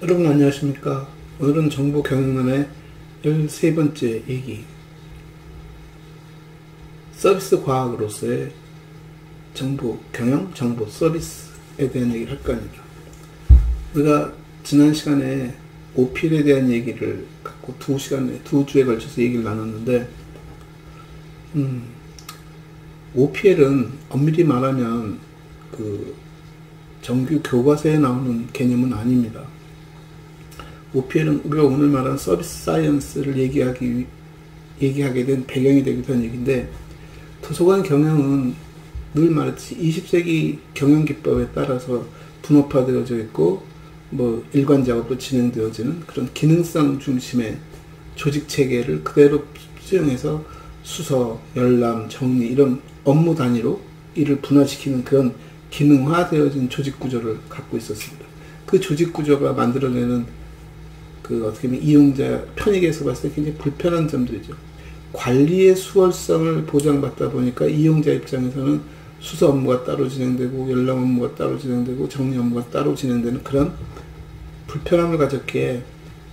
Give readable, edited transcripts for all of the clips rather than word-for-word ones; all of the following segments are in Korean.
여러분 안녕하십니까. 오늘은 정보 경영론의 13번째 얘기, 서비스 과학으로서의 정보 경영, 정보 서비스에 대한 얘기를 할까 합니다. 우리가 지난 시간에 OPL에 대한 얘기를 갖고 두 주에 걸쳐서 얘기를 나눴는데, OPL은 엄밀히 말하면 그 정규 교과서에 나오는 개념은 아닙니다. OPL은 우리가 오늘 말한 서비스 사이언스를 얘기하게 된 배경이 되기도 한 얘기인데, 도서관 경영은 늘 말했듯이 20세기 경영 기법에 따라서 분업화되어져 있고, 일관 작업으로 진행되어지는 그런 기능성 중심의 조직 체계를 그대로 수용해서 수서, 열람, 정리 이런 업무 단위로 일을 분화시키는 그런 기능화되어진 조직 구조를 갖고 있었습니다. 그 조직 구조가 만들어내는 어떻게 보면 이용자 편익에서 봤을 때 굉장히 불편한 점들이죠. 관리의 수월성을 보장받다 보니까 이용자 입장에서는 수서 업무가 따로 진행되고, 열람 업무가 따로 진행되고, 정리 업무가 따로 진행되는 그런 불편함을 가졌기에,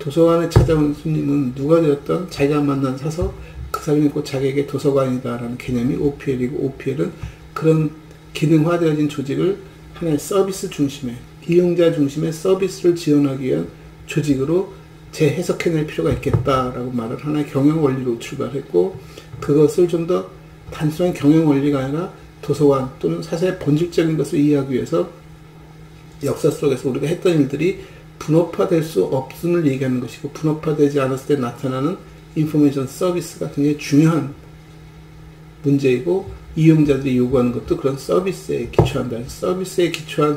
도서관에 찾아온 손님은 누가 되었던 자기가 만난 사서 그 사람이 곧 자기에게 도서관이다라는 개념이 OPL이고, OPL은 그런 기능화되어진 조직을 하나의 서비스 중심의, 이용자 중심의 서비스를 지원하기 위한 조직으로 재해석해낼 필요가 있겠다라고 말을 하나의 경영 원리로 출발했고, 그것을 좀 더 단순한 경영 원리가 아니라 도서관 또는 사사의 본질적인 것을 이해하기 위해서 역사 속에서 우리가 했던 일들이 분업화될 수 없음을 얘기하는 것이고, 분업화되지 않았을 때 나타나는 인포메이션 서비스가 굉장히 중요한 문제이고, 이용자들이 요구하는 것도 그런 서비스에 기초한다. 서비스에 기초한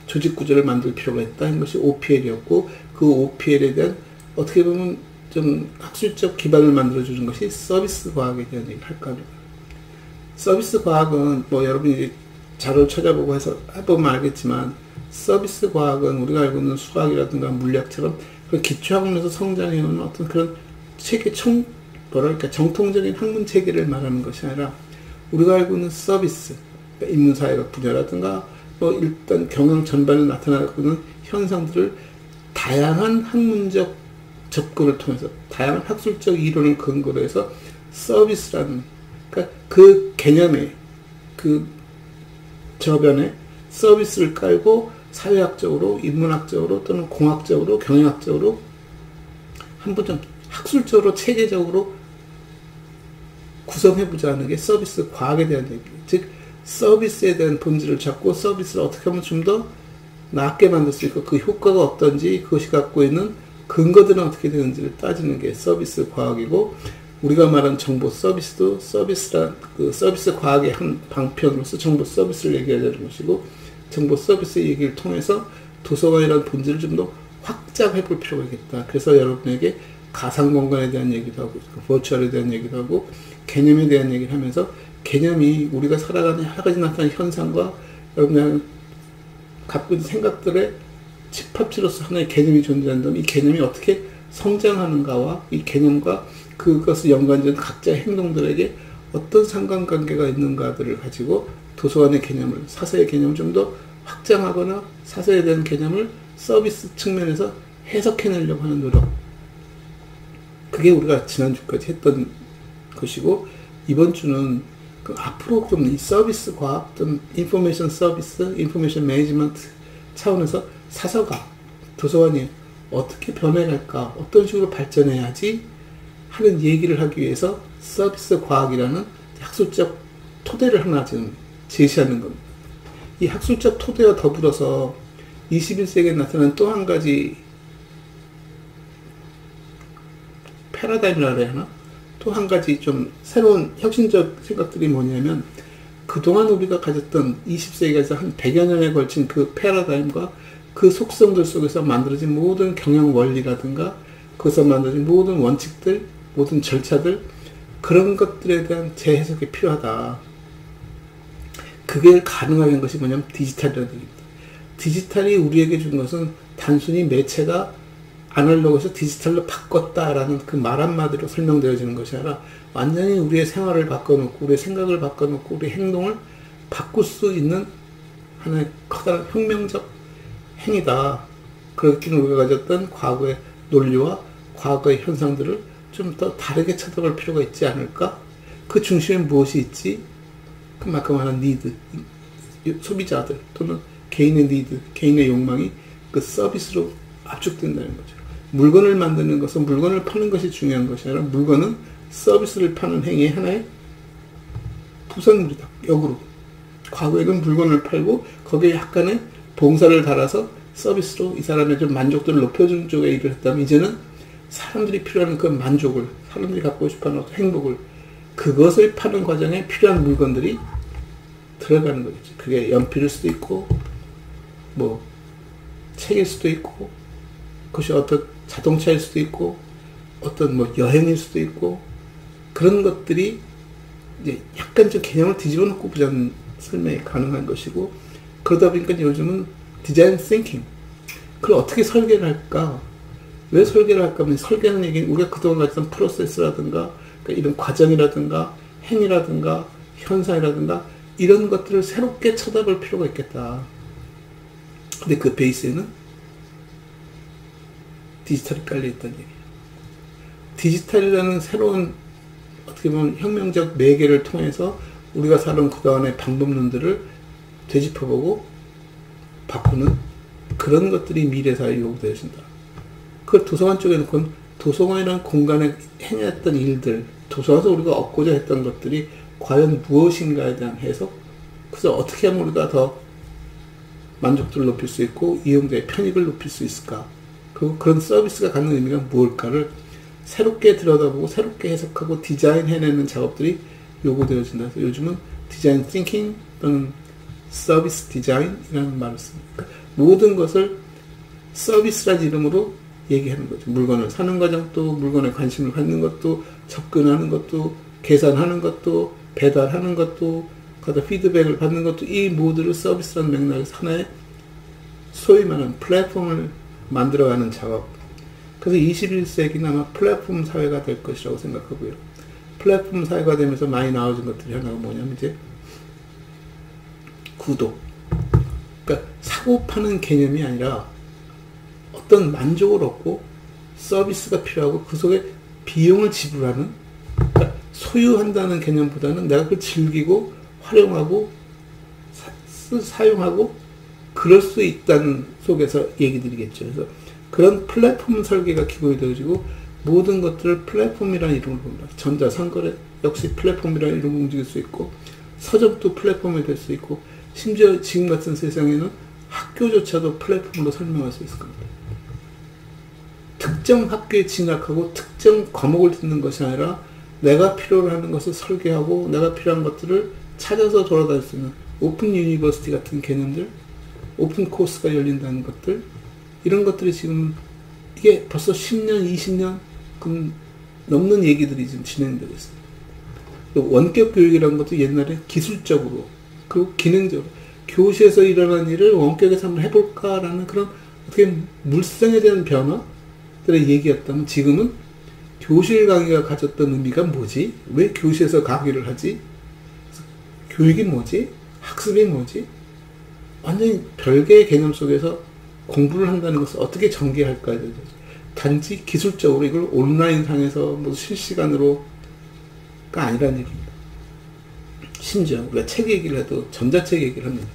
조직 구조를 만들 필요가 있다. 는 것이 OPL이었고, 그 OPL에 대한 어떻게 보면 좀 학술적 기반을 만들어주는 것이 서비스 과학에 대한 얘기를 할까 합니다. 서비스 과학은 여러분이 자료를 찾아보고 해서 해보면 알겠지만, 서비스 과학은 우리가 알고 있는 수학이라든가 물리학처럼 그 기초학문에서 성장해오는 어떤 그런 체계, 정통적인 학문 체계를 말하는 것이 아니라, 우리가 알고 있는 서비스, 그러니까 인문사회학 분야라든가 일단 경영 전반에 나타나고 있는 현상들을 다양한 학문적 접근을 통해서, 다양한 학술적 이론을 근거로 해서 서비스라는, 그러니까 그 개념에, 그 저변에 서비스를 깔고 사회학적으로, 인문학적으로 또는 공학적으로, 경영학적으로 한번 좀 학술적으로, 체계적으로 구성해보자는 게 서비스 과학에 대한 얘기예요. 즉, 서비스에 대한 본질을 잡고 서비스를 어떻게 하면 좀 더 낫게 만들 수 있고, 그 효과가 어떤지, 그것이 갖고 있는 근거들은 어떻게 되는지를 따지는 게 서비스 과학이고, 우리가 말한 정보 서비스도 그 서비스 과학의 한 방편으로서 정보 서비스를 얘기하자는 것이고, 정보 서비스 얘기를 통해서 도서관이라는 본질을 좀 더 확장해 볼 필요가 있겠다. 그래서 여러분에게 가상공간에 대한 얘기도 하고, 버추얼에 대한 얘기도 하고, 개념에 대한 얘기를 하면서, 개념이 우리가 살아가는 여러 가지 나타나는 현상과 여러분이 갖고 있는 생각들의 집합체로서 하나의 개념이 존재한다면, 이 개념이 어떻게 성장하는가와 이 개념과 그것을 연관된 각자의 행동들에게 어떤 상관관계가 있는가들을 가지고 도서관의 개념을, 사서의 개념을 좀 더 확장하거나 사서에 대한 개념을 서비스 측면에서 해석해내려고 하는 노력, 그게 우리가 지난주까지 했던 것이고, 이번 주는 앞으로 좀 이 서비스 과학 또는 인포메이션 서비스, 인포메이션 매니지먼트 차원에서 사서가, 도서관이 어떻게 변해갈까, 어떤 식으로 발전해야지 하는 얘기를 하기 위해서 서비스 과학이라는 학술적 토대를 하나 지금 제시하는 겁니다. 이 학술적 토대와 더불어서 21세기에 나타난 또 한 가지 패러다임이라 해야 하나? 또 한 가지 좀 새로운 혁신적 생각들이 뭐냐면, 그동안 우리가 가졌던 20세기에서 한 100여 년에 걸친 그 패러다임과 그 속성들 속에서 만들어진 모든 경영 원리라든가, 거기서 만들어진 모든 원칙들, 모든 절차들, 그런 것들에 대한 재해석이 필요하다. 그게 가능하게 한 것이 뭐냐면 디지털이라는 얘기입니다. 디지털이 우리에게 준 것은 단순히 매체가 아날로그에서 디지털로 바꿨다라는 그 말 한마디로 설명되어지는 것이 아니라, 완전히 우리의 생활을 바꿔놓고, 우리의 생각을 바꿔놓고, 우리의 행동을 바꿀 수 있는 하나의 커다란 혁명적 행위다. 그렇기는 우리가 가졌던 과거의 논리와 과거의 현상들을 좀 더 다르게 쳐다볼 필요가 있지 않을까? 그 중심에 무엇이 있지? 그만큼 하는 니드, 소비자들 또는 개인의 니드, 개인의 욕망이 그 서비스로 압축된다는 거죠. 물건을 만드는 것은 물건을 파는 것이 중요한 것이 아니라 물건은 서비스를 파는 행위의 하나의 부산물이다. 역으로. 과거에는 물건을 팔고 거기에 약간의 봉사를 달아서 서비스로 이 사람의 좀 만족도를 높여주는 쪽에 일을 했다면 이제는 사람들이 필요한 그 만족을, 사람들이 갖고 싶어하는 행복을, 그것을 파는 과정에 필요한 물건들이 들어가는 거겠죠. 그게 연필일 수도 있고 뭐 책일 수도 있고 그것이 어떤 자동차일 수도 있고 어떤 뭐 여행일 수도 있고 그런 것들이 이제 약간 좀 개념을 뒤집어 놓고 보자는 설명이 가능한 것이고 그러다 보니까 요즘은 디자인 띵킹 그걸 어떻게 설계를 할까? 왜 설계를 할까 하면 설계하는 얘기는 우리가 그동안 가졌던 프로세스라든가 그러니까 이런 과정이라든가 행위라든가 현상이라든가 이런 것들을 새롭게 쳐다볼 필요가 있겠다. 근데 그 베이스에는 디지털이 깔려있다는 얘기예요. 디지털이라는 새로운 어떻게 보면 혁명적 매개를 통해서 우리가 살아온 그동안의 방법론들을 되짚어보고 바꾸는 그런 것들이 미래 사회에 요구되어진다. 그걸 도서관 쪽에 놓고 도서관이라는 공간에 행했던 일들, 도서관에서 우리가 얻고자 했던 것들이 과연 무엇인가에 대한 해석, 그래서 어떻게 하면 우리가 더 만족도를 높일 수 있고 이용자의 편익을 높일 수 있을까, 그리고 그런 서비스가 갖는 의미가 무엇일까를 새롭게 들여다보고 새롭게 해석하고 디자인해내는 작업들이 요구되어진다. 그래서 요즘은 디자인 띵킹 또는 서비스 디자인이라는 말을 씁니다. 그러니까 모든 것을 서비스라는 이름으로 얘기하는 거죠. 물건을 사는 과정도, 물건에 관심을 갖는 것도, 접근하는 것도, 계산하는 것도, 배달하는 것도, 거기다 피드백을 받는 것도, 이 모두를 서비스라는 맥락에서 하나의 소위 말하는 플랫폼을 만들어가는 작업. 그래서 21세기는 아마 플랫폼 사회가 될 것이라고 생각하고요. 플랫폼 사회가 되면서 많이 나와진 것들이 하나가 뭐냐면 이제 구독. 그러니까 사고 파는 개념이 아니라 어떤 만족을 얻고 서비스가 필요하고 그 속에 비용을 지불하는, 그러니까 소유한다는 개념보다는 내가 그걸 즐기고 활용하고 사용하고 그럴 수 있다는 속에서 얘기 드리겠죠. 그래서 그런 플랫폼 설계가 기본이 되어지고 모든 것들을 플랫폼이라는 이름으로 봅니다. 전자상거래 역시 플랫폼이라는 이름으로 움직일 수 있고 서점도 플랫폼이 될 수 있고 심지어 지금 같은 세상에는 학교조차도 플랫폼으로 설명할 수 있을 겁니다. 특정 학교에 진학하고 특정 과목을 듣는 것이 아니라 내가 필요로 하는 것을 설계하고 내가 필요한 것들을 찾아서 돌아다닐 수 있는 오픈 유니버시티 같은 개념들, 오픈 코스가 열린다는 것들, 이런 것들이 지금 이게 벌써 10년, 20년 넘는 얘기들이 지금 진행되고 있습니다. 원격 교육이라는 것도 옛날에 기술적으로 그리고 기능적으로 교실에서 일어난 일을 원격에서 한번 해볼까라는 그런 어떻게 물성에 대한 변화들의 얘기였다면 지금은 교실 강의가 가졌던 의미가 뭐지? 왜 교실에서 강의를 하지? 교육이 뭐지? 학습이 뭐지? 완전히 별개의 개념 속에서 공부를 한다는 것을 어떻게 전개할까에 대해서 단지 기술적으로 이걸 온라인 상에서 뭐 실시간으로가 아니라는 얘기입니다. 심지어 우리가 책 얘기를 해도 전자책 얘기를 합니다.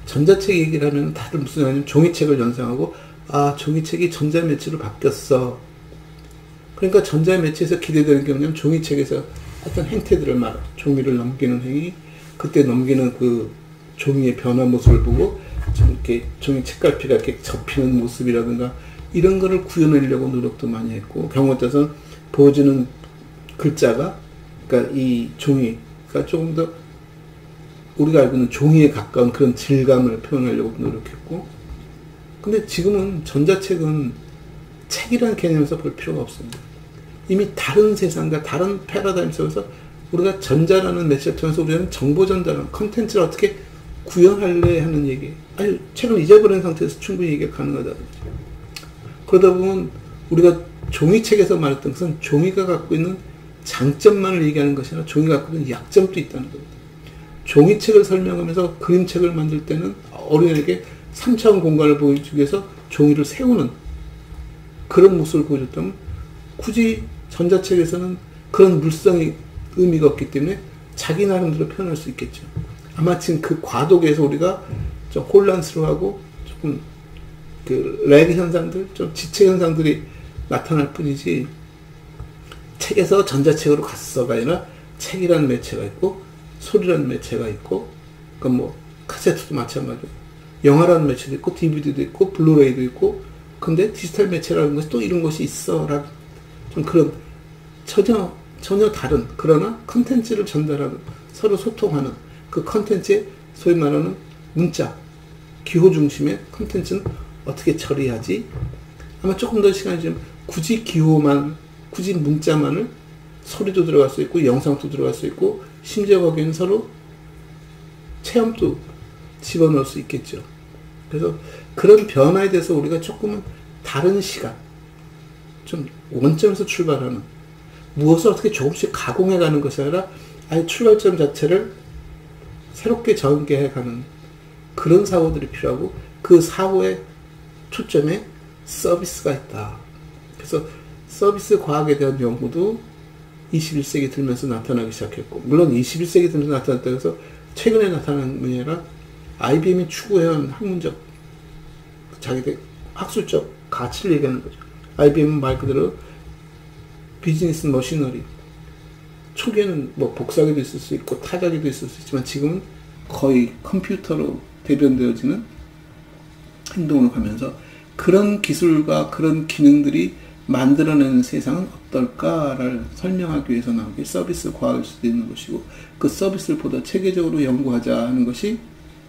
전자책 얘기를 하면 다들 무슨 말이냐면 종이책을 연상하고 아 종이책이 전자매체로 바뀌었어. 그러니까 전자매체에서 기대되는 게 뭐냐면 종이책에서 어떤 행태들을 말해. 종이를 넘기는 행위, 그때 넘기는 그 종이의 변화 모습을 보고 좀 이렇게 종이 책갈피가 이렇게 접히는 모습이라든가 이런 거를 구현하려고 노력도 많이 했고 경우에 따라서는 보여주는 글자가 그러니까 이 종이가 조금 더 우리가 알고 있는 종이에 가까운 그런 질감을 표현하려고 노력했고 근데 지금은 전자책은 책이라는 개념에서 볼 필요가 없습니다. 이미 다른 세상과 다른 패러다임 속에서 우리가 전자라는 매체를 통해서 우리는 정보 전달하는 컨텐츠를 어떻게 구현할래 하는 얘기. 아니 책을 잊어버린 상태에서 충분히 얘기가 가능하다는 거죠. 그러다 보면 우리가 종이책에서 말했던 것은 종이가 갖고 있는 장점만을 얘기하는 것이 아니라 종이가 갖고 있는 약점도 있다는 겁니다. 종이책을 설명하면서 그림책을 만들 때는 어린이에게 3차원 공간을 보여주기 위해서 종이를 세우는 그런 모습을 보여줬다면, 굳이 전자책에서는 그런 물성의 의미가 없기 때문에 자기 나름대로 표현할 수 있겠죠. 아마 지금 그 과도기에서 우리가 좀 혼란스러워하고 조금 그 렉 현상들, 좀 지체 현상들이 나타날 뿐이지, 책에서 전자책으로 갔어가 아니라 책이라는 매체가 있고 소리라는 매체가 있고, 그러니까 뭐 카세트도 마찬가지고 영화라는 매체도 있고 DVD도 있고 블루레이도 있고, 근데 디지털 매체라는 것이 또 이런 것이 있어 라는 좀 그런 전혀 다른, 그러나 컨텐츠를 전달하는, 서로 소통하는 그 컨텐츠의 소위 말하는 문자, 기호 중심의 컨텐츠는 어떻게 처리하지? 아마 조금 더 시간이 좀, 굳이 기호만, 굳이 문자만을 소리도 들어갈 수 있고 영상도 들어갈 수 있고 심지어 거기에는 서로 체험도 집어넣을 수 있겠죠. 그래서 그런 변화에 대해서 우리가 조금은 다른 시각, 좀 원점에서 출발하는, 무엇을 어떻게 조금씩 가공해가는 것이 아니라 아예 출발점 자체를 새롭게 전개해가는 그런 사고들이 필요하고, 그 사고의 초점에 서비스가 있다. 그래서 서비스 과학에 대한 연구도 21세기 들면서 나타나기 시작했고, 물론 21세기 들면서 나타났다고 해서 최근에 나타난 것이 아니라 IBM이 추구해온 학문적, 자기들 학술적 가치를 얘기하는 거죠. IBM은 말 그대로 비즈니스 머시너리, 초기에는 뭐 복사기도 있을 수 있고 타자기도 있을 수 있지만 지금은 거의 컴퓨터로 대변되어지는 행동을 하면서, 그런 기술과 그런 기능들이 만들어내는 세상은 어떨까를 설명하기 위해서 나온 게 서비스 과학일 수도 있는 것이고, 그 서비스를 보다 체계적으로 연구하자 하는 것이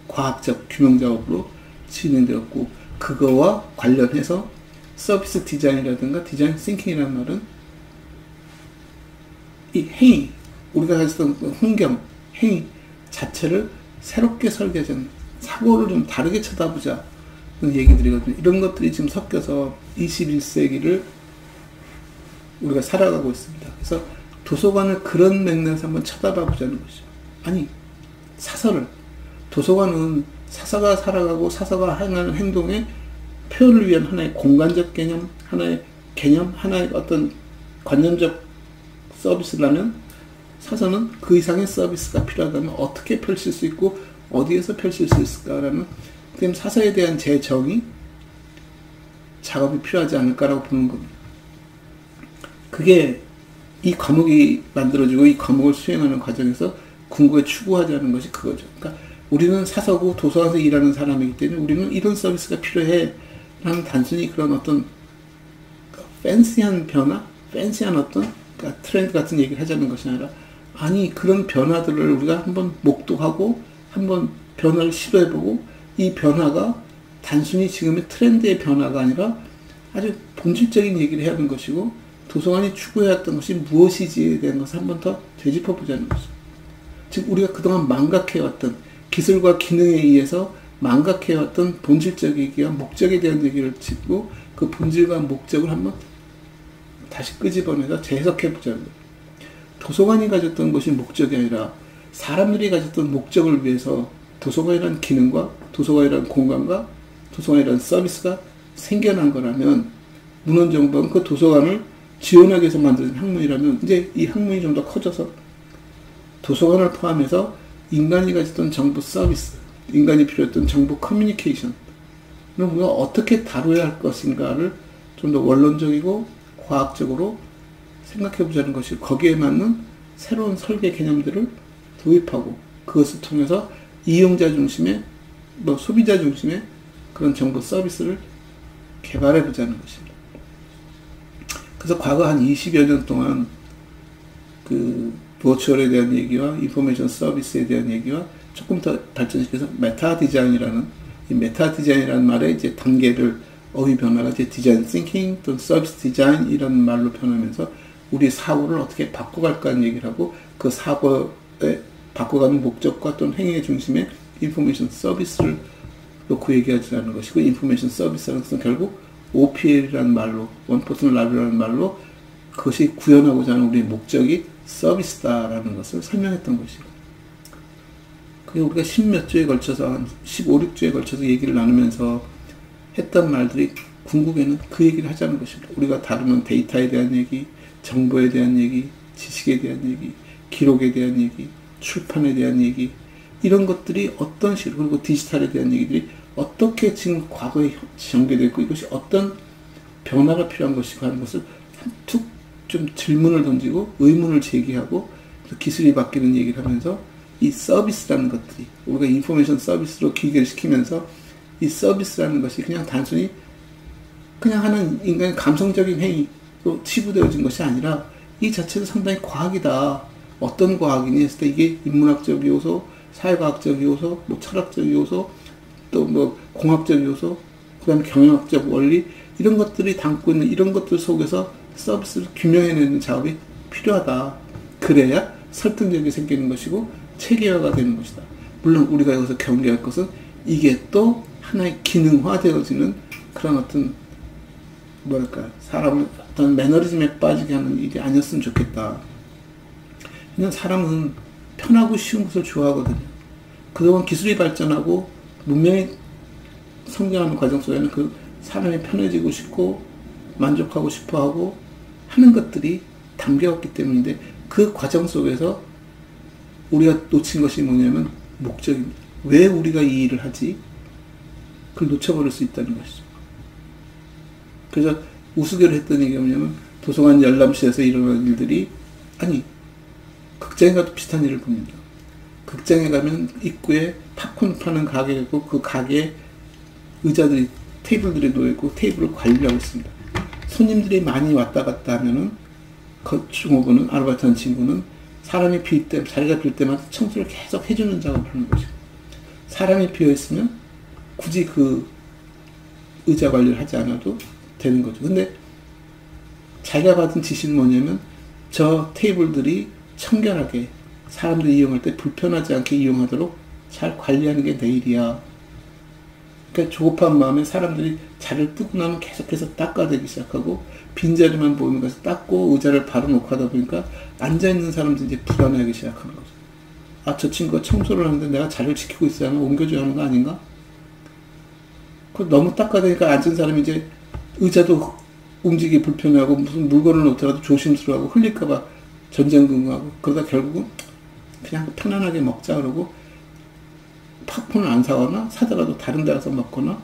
과학적 규명 작업으로 진행되었고, 그거와 관련해서 서비스 디자인이라든가 디자인 싱킹이라는 말은 이 행위, 우리가 가졌던 환경, 행위 자체를 새롭게 설계하자는, 사고를 좀 다르게 쳐다보자 는 얘기들이거든요. 이런 것들이 지금 섞여서 21세기를 우리가 살아가고 있습니다. 그래서 도서관을 그런 맥락에서 한번 쳐다봐 보자는 것이죠. 아니, 사설을, 도서관은 사서가 살아가고 사서가 하는 행동에 표현을 위한 하나의 공간적 개념, 하나의 개념, 하나의 어떤 관념적 서비스라면, 사서는 그 이상의 서비스가 필요하다면 어떻게 펼칠 수 있고 어디에서 펼칠 수 있을까라는, 그럼 사서에 대한 재정의 작업이 필요하지 않을까라고 보는 겁니다. 그게 이 과목이 만들어지고 이 과목을 수행하는 과정에서 궁극에 추구하자는 것이 그거죠. 그러니까 우리는 사서고 도서관에서 일하는 사람이기 때문에 우리는 이런 서비스가 필요해 라는 단순히 그런 어떤 팬시한 변화, 팬시한 어떤 그러니까 트렌드 같은 얘기를 하자는 것이 아니라, 아니 그런 변화들을 우리가 한번 목도하고 한번 변화를 시도해보고, 이 변화가 단순히 지금의 트렌드의 변화가 아니라 아주 본질적인 얘기를 해야 하는 것이고, 도서관이 추구해왔던 것이 무엇이지에 대한 것을 한번 더 되짚어보자는 것이죠. 즉 우리가 그동안 망각해왔던, 기술과 기능에 의해서 망각해왔던 본질적 얘기와 목적에 대한 얘기를 짚고, 그 본질과 목적을 한번 다시 끄집어내서 재해석해보자는 거예요. 도서관이 가졌던 것이 목적이 아니라 사람들이 가졌던 목적을 위해서 도서관이라는 기능과 도서관이라는 공간과 도서관이라는 서비스가 생겨난 거라면, 문헌정보는 그 도서관을 지원하기 위해서 만든 학문이라면, 이제 이 학문이 좀 더 커져서 도서관을 포함해서 인간이 가졌던 정보 서비스, 인간이 필요했던 정보 커뮤니케이션을 우리가 어떻게 다뤄야 할 것인가를 좀 더 원론적이고 과학적으로 생각해보자는 것이, 거기에 맞는 새로운 설계 개념들을 도입하고, 그것을 통해서 이용자 중심의, 소비자 중심의 그런 정보 서비스를 개발해보자는 것입니다. 그래서 과거 한 20여 년 동안 그 버추얼에 대한 얘기와 인포메이션 서비스에 대한 얘기와 조금 더 발전시켜서 메타 디자인이라는, 이 메타 디자인이라는 말의 이제 단계를, 어휘 변화가 이제 디자인 싱킹 또는 서비스 디자인 이런 말로 변하면서 우리 사고를 어떻게 바꿔갈까 하는 얘기를 하고, 그 사고에 바꿔가는 목적과 또는 행위의 중심에 인포메이션 서비스를 놓고 얘기하자는 것이고, 인포메이션 서비스라는 것은 결국 OPL이라는 말로, 원 퍼스널 라이브러리라는 말로 그것이 구현하고자 하는 우리의 목적이 서비스다라는 것을 설명했던 것이고, 그게 우리가 10몇 주에 걸쳐서, 한 15, 16주에 걸쳐서 얘기를 나누면서 했던 말들이 궁극에는 그 얘기를 하자는 것입니다. 우리가 다루는 데이터에 대한 얘기, 정보에 대한 얘기, 지식에 대한 얘기, 기록에 대한 얘기, 출판에 대한 얘기, 이런 것들이 어떤 식으로, 그리고 디지털에 대한 얘기들이 어떻게 지금 과거에 전개되고 이것이 어떤 변화가 필요한 것이고 하는 것을 툭 좀 질문을 던지고 의문을 제기하고 기술이 바뀌는 얘기를 하면서 이 서비스라는 것들이 우리가 인포메이션 서비스로 기계를 시키면서 이 서비스라는 것이 그냥 단순히 그냥 하는 인간의 감성적인 행위로 치부되어진 것이 아니라 이 자체도 상당히 과학이다. 어떤 과학이니 했을 때 이게 인문학적 요소, 사회과학적 요소, 뭐 철학적 요소, 또 뭐 공학적 요소, 그 다음에 경영학적 원리, 이런 것들이 담고 있는 이런 것들 속에서 서비스를 규명해내는 작업이 필요하다. 그래야 설득력이 생기는 것이고 체계화가 되는 것이다. 물론 우리가 여기서 경계할 것은 이게 또 하나의 기능화되어지는 그런 어떤 뭐랄까 사람을 어떤 매너리즘에 빠지게 하는 일이 아니었으면 좋겠다. 그냥 사람은 편하고 쉬운 것을 좋아하거든요. 그동안 기술이 발전하고 문명이 성장하는 과정 속에는 그 사람이 편해지고 싶고 만족하고 싶어하고 하는 것들이 담겨왔기 때문인데 그 과정 속에서 우리가 놓친 것이 뭐냐면 목적입니다. 왜 우리가 이 일을 하지? 그걸 놓쳐버릴 수 있다는 것이죠. 그래서 우스개로 했던 얘기가 뭐냐면 도서관 열람실에서 일어나는 일들이 아니 극장에 가도 비슷한 일을 봅니다. 극장에 가면 입구에 팝콘 파는 가게가 있고 그 가게에 의자들이 테이블들이 놓여있고 테이블을 관리하고 있습니다. 손님들이 많이 왔다 갔다 하면은 중호부는 아르바이트한 친구는 사람이 빌 때, 자리가 빌 때마다 청소를 계속 해주는 작업을 하는 거죠. 사람이 비어있으면 굳이 그 의자 관리를 하지 않아도 되는 거죠. 근데 자기가 받은 지시는 뭐냐면 저 테이블들이 청결하게 사람들이 이용할 때 불편하지 않게 이용하도록 잘 관리하는 게 내 일이야. 그러니까 조급한 마음에 사람들이 자리를 뜨고 나면 계속해서 닦아대기 시작하고 빈자리만 보이는 것을 닦고 의자를 바로 놓고 하다 보니까 앉아있는 사람들이 이제 불안해하기 시작하는 거죠. 아, 저 친구가 청소를 하는데 내가 자리를 지키고 있어야 하면 옮겨줘야 하는 거 아닌가? 너무 닦아대니까 앉은 사람이 이제 의자도 움직이기 불편해하고 무슨 물건을 놓더라도 조심스러워하고 흘릴까봐 전전긍긍하고 그러다 결국은 그냥 편안하게 먹자 그러고 팝콘을 안 사거나 사더라도 다른 데 가서 먹거나.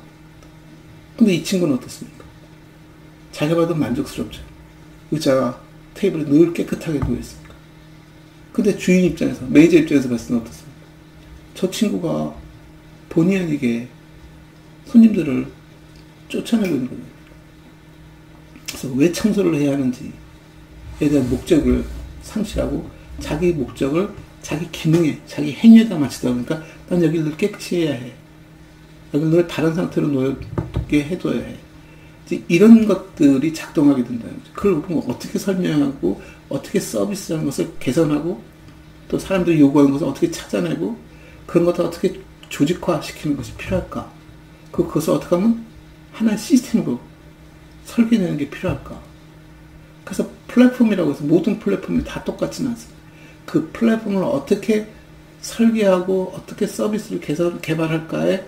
근데 이 친구는 어떻습니까? 자기가 봐도 만족스럽죠. 의자와 테이블이 늘 깨끗하게 놓여있으니까. 근데 주인 입장에서, 매니저 입장에서 봤을 때는 어떻습니까? 저 친구가 본의 아니게 손님들을 쫓아내고 있는 거예요. 그래서 왜 청소를 해야 하는지에 대한 목적을 상실하고 자기 목적을 자기 기능에, 자기 행위에다 맞추다 보니까 난 여기를 늘 깨끗이 해야 해. 여기를 늘 다른 상태로 놓게 해둬야 해. 이런 것들이 작동하게 된다는 거죠. 그걸 어떻게 설명하고 어떻게 서비스라는 것을 개선하고 또 사람들이 요구하는 것을 어떻게 찾아내고 그런 것을 어떻게 조직화시키는 것이 필요할까? 그것을 어떻게 하면 하나의 시스템으로 설계내는 게 필요할까? 그래서 플랫폼이라고 해서 모든 플랫폼이 다 똑같지는 않습니다. 그 플랫폼을 어떻게 설계하고 어떻게 서비스를 개발할까의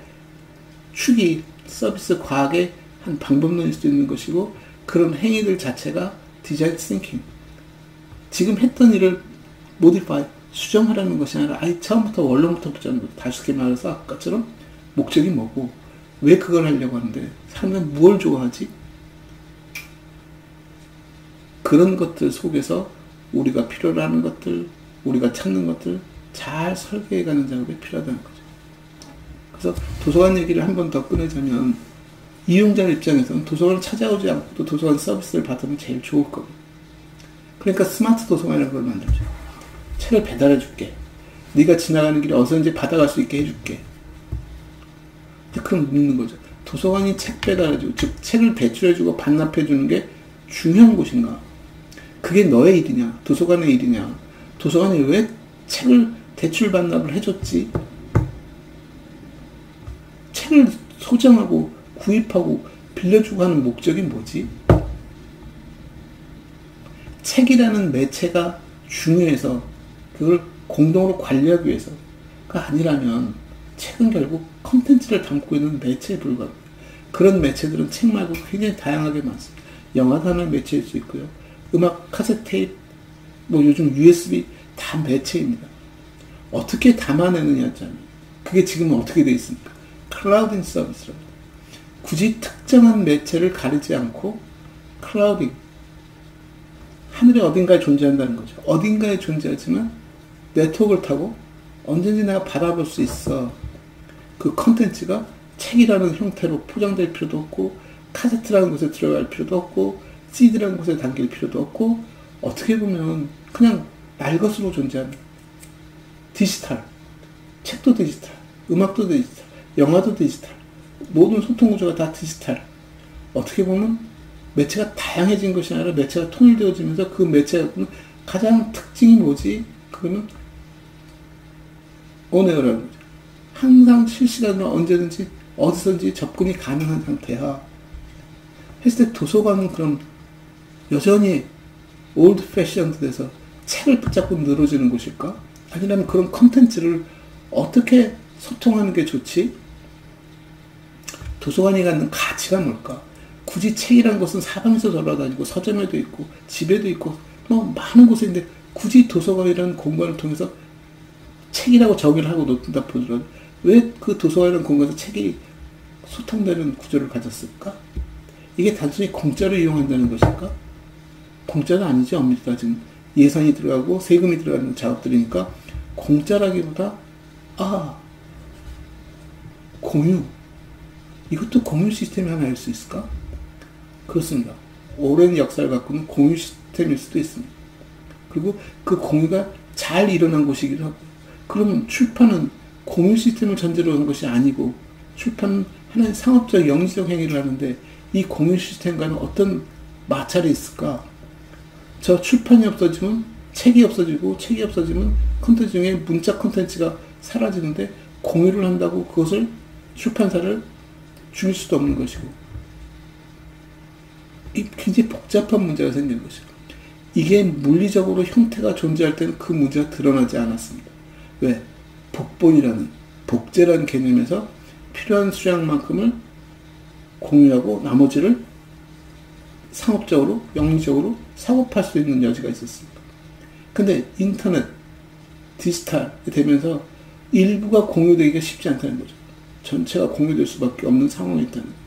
축이 서비스 과학의 한 방법론일 수 있는 것이고 그런 행위들 자체가 디자인 싱킹. 지금 했던 일을 모디파이, 수정하라는 것이 아니라 아예 처음부터 원론부터 보자는 거죠. 다시 쉽게 말해서 아까처럼 목적이 뭐고 왜 그걸 하려고 하는데 사람은 무엇을 좋아하지? 그런 것들 속에서 우리가 필요로 하는 것들, 우리가 찾는 것들 잘 설계해가는 작업이 필요하다는 거죠. 그래서 도서관 얘기를 한 번 더 꺼내자면 이용자 입장에서는 도서관을 찾아오지 않고 또 도서관 서비스를 받으면 제일 좋을 겁니다. 그러니까 스마트 도서관이라는 걸 만들죠. 책을 배달해 줄게. 네가 지나가는 길에 어서든지 받아갈 수 있게 해줄게. 그럼 묻는 거죠. 도서관이 책 배달해주고 즉 책을 대출해주고 반납해주는 게 중요한 곳인가? 그게 너의 일이냐? 도서관의 일이냐? 도서관이 왜 책을 대출 반납을 해줬지? 책을 소장하고 구입하고 빌려주고 하는 목적이 뭐지? 책이라는 매체가 중요해서 그걸 공동으로 관리하기 위해서 아니라면 책은 결국 컨텐츠를 담고 있는 매체에 불과합니다. 그런 매체들은 책 말고 굉장히 다양하게 많습니다. 영화도 하나의 매체일 수 있고요. 음악 카세트 테이프, 뭐 요즘 USB 다 매체입니다. 어떻게 담아내느냐잖아요. 그게 지금은 어떻게 되어 있습니까? 클라우딩 서비스라고. 굳이 특정한 매체를 가리지 않고 클라우딩, 하늘의 어딘가에 존재한다는 거죠. 어딘가에 존재하지만 네트워크를 타고 언제든지 내가 받아볼 수 있어. 그 컨텐츠가 책이라는 형태로 포장될 필요도 없고, 카세트라는 곳에 들어갈 필요도 없고, CD라는 곳에 담길 필요도 없고, 어떻게 보면 그냥 날 것으로 존재합니다. 디지털, 책도 디지털, 음악도 디지털, 영화도 디지털, 모든 소통 구조가 다 디지털. 어떻게 보면 매체가 다양해진 것이 아니라 매체가 통일되어지면서 그 매체가 가장 특징이 뭐지? 그거는 온에어라는 거죠. 항상 실시간으로 언제든지 어디서든지 접근이 가능한 상태야. 했을 때 도서관은 그럼 여전히 올드 패션드 돼서 책을 붙잡고 늘어지는 곳일까? 아니면 그런 컨텐츠를 어떻게 소통하는 게 좋지? 도서관이 갖는 가치가 뭘까? 굳이 책이라는 것은 사방에서 돌아다니고 서점에도 있고 집에도 있고 뭐 많은 곳에 있는데 굳이 도서관이라는 공간을 통해서 책이라고 정의를 하고 놓는다 보더라도 왜 그 도서관이라는 공간에서 책이 소통되는 구조를 가졌을까? 이게 단순히 공짜로 이용한다는 것일까? 공짜는 아니죠. 엄밀히 따지면 예산이 들어가고 세금이 들어가는 작업들이니까 공짜라기보다 공유, 이것도 공유 시스템이 하나일 수 있을까? 그렇습니다. 오랜 역사를 갖고는 공유 시스템일 수도 있습니다. 그리고 그 공유가 잘 일어난 곳이기도 하고, 그러면 출판은 공유 시스템을 전제로 한 것이 아니고 출판은 하나의 상업적 영리적 행위를 하는데 이 공유 시스템과는 어떤 마찰이 있을까? 저 출판이 없어지면 책이 없어지고 책이 없어지면 콘텐츠 중에 문자 콘텐츠가 사라지는데 공유를 한다고 그것을 출판사를 죽일 수도 없는 것이고, 굉장히 복잡한 문제가 생긴 것이고, 이게 물리적으로 형태가 존재할 때는 그 문제가 드러나지 않았습니다. 왜? 복본이라는, 복제라는 개념에서 필요한 수량만큼을 공유하고 나머지를 상업적으로, 영리적으로 사고팔 수 있는 여지가 있었습니다. 근데 인터넷, 디지털이 되면서 일부가 공유되기가 쉽지 않다는 거죠. 전체가 공유될 수밖에 없는 상황이 있다는 거죠.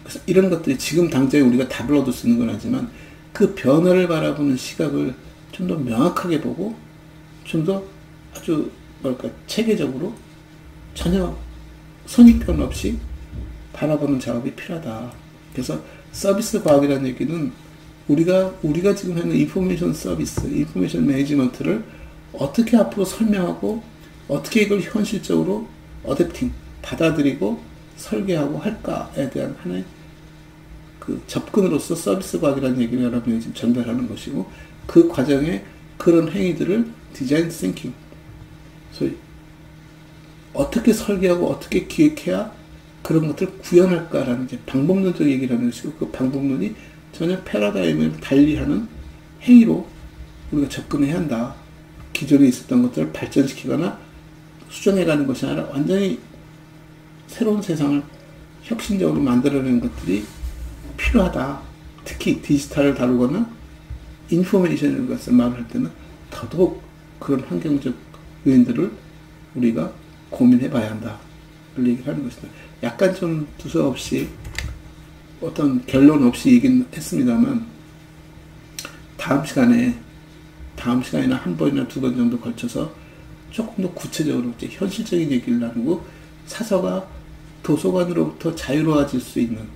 그래서 이런 것들이 지금 당장에 우리가 답을 얻을 수 있는 건 아니지만 그 변화를 바라보는 시각을 좀 더 명확하게 보고 좀 더 아주 체계적으로 전혀 선입견 없이 바라보는 작업이 필요하다. 그래서 서비스 과학이라는 얘기는 우리가 지금 하는 인포메이션 서비스, 인포메이션 매니지먼트를 어떻게 앞으로 설명하고 어떻게 이걸 현실적으로 어댑팅, 받아들이고 설계하고 할까에 대한 하나의 그 접근으로서 서비스 과학이라는 얘기를 여러분이 지금 전달하는 것이고, 그 과정에 그런 행위들을 디자인 싱킹, 소위 어떻게 설계하고 어떻게 기획해야 그런 것들을 구현할까라는 이제 방법론적 얘기를 하는 것이고, 그 방법론이 전혀 패러다임을 달리하는 행위로 우리가 접근해야 한다. 기존에 있었던 것들을 발전시키거나 수정해가는 것이 아니라 완전히 새로운 세상을 혁신적으로 만들어내는 것들이 필요하다. 특히 디지털을 다루거나 인포메이션을 갖서 말을 할 때는 더더욱 그런 환경적 요인들을 우리가 고민해 봐야 한다. 를 얘기를 하는 것이다. 약간 좀 두서없이 어떤 결론 없이 얘기는 했습니다만, 다음 시간에나 한 번이나 두 번 정도 걸쳐서 조금 더 구체적으로 이제 현실적인 얘기를 나누고, 사서가 도서관으로부터 자유로워질 수 있는,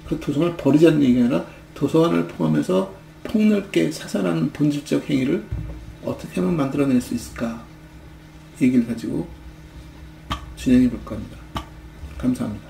그 도서관을 버리자는 얘기가 아니라 도서관을 포함해서 폭넓게 사서라는 본질적 행위를 어떻게 하면 만들어낼 수 있을까 얘기를 가지고 진행해 볼 겁니다. 감사합니다.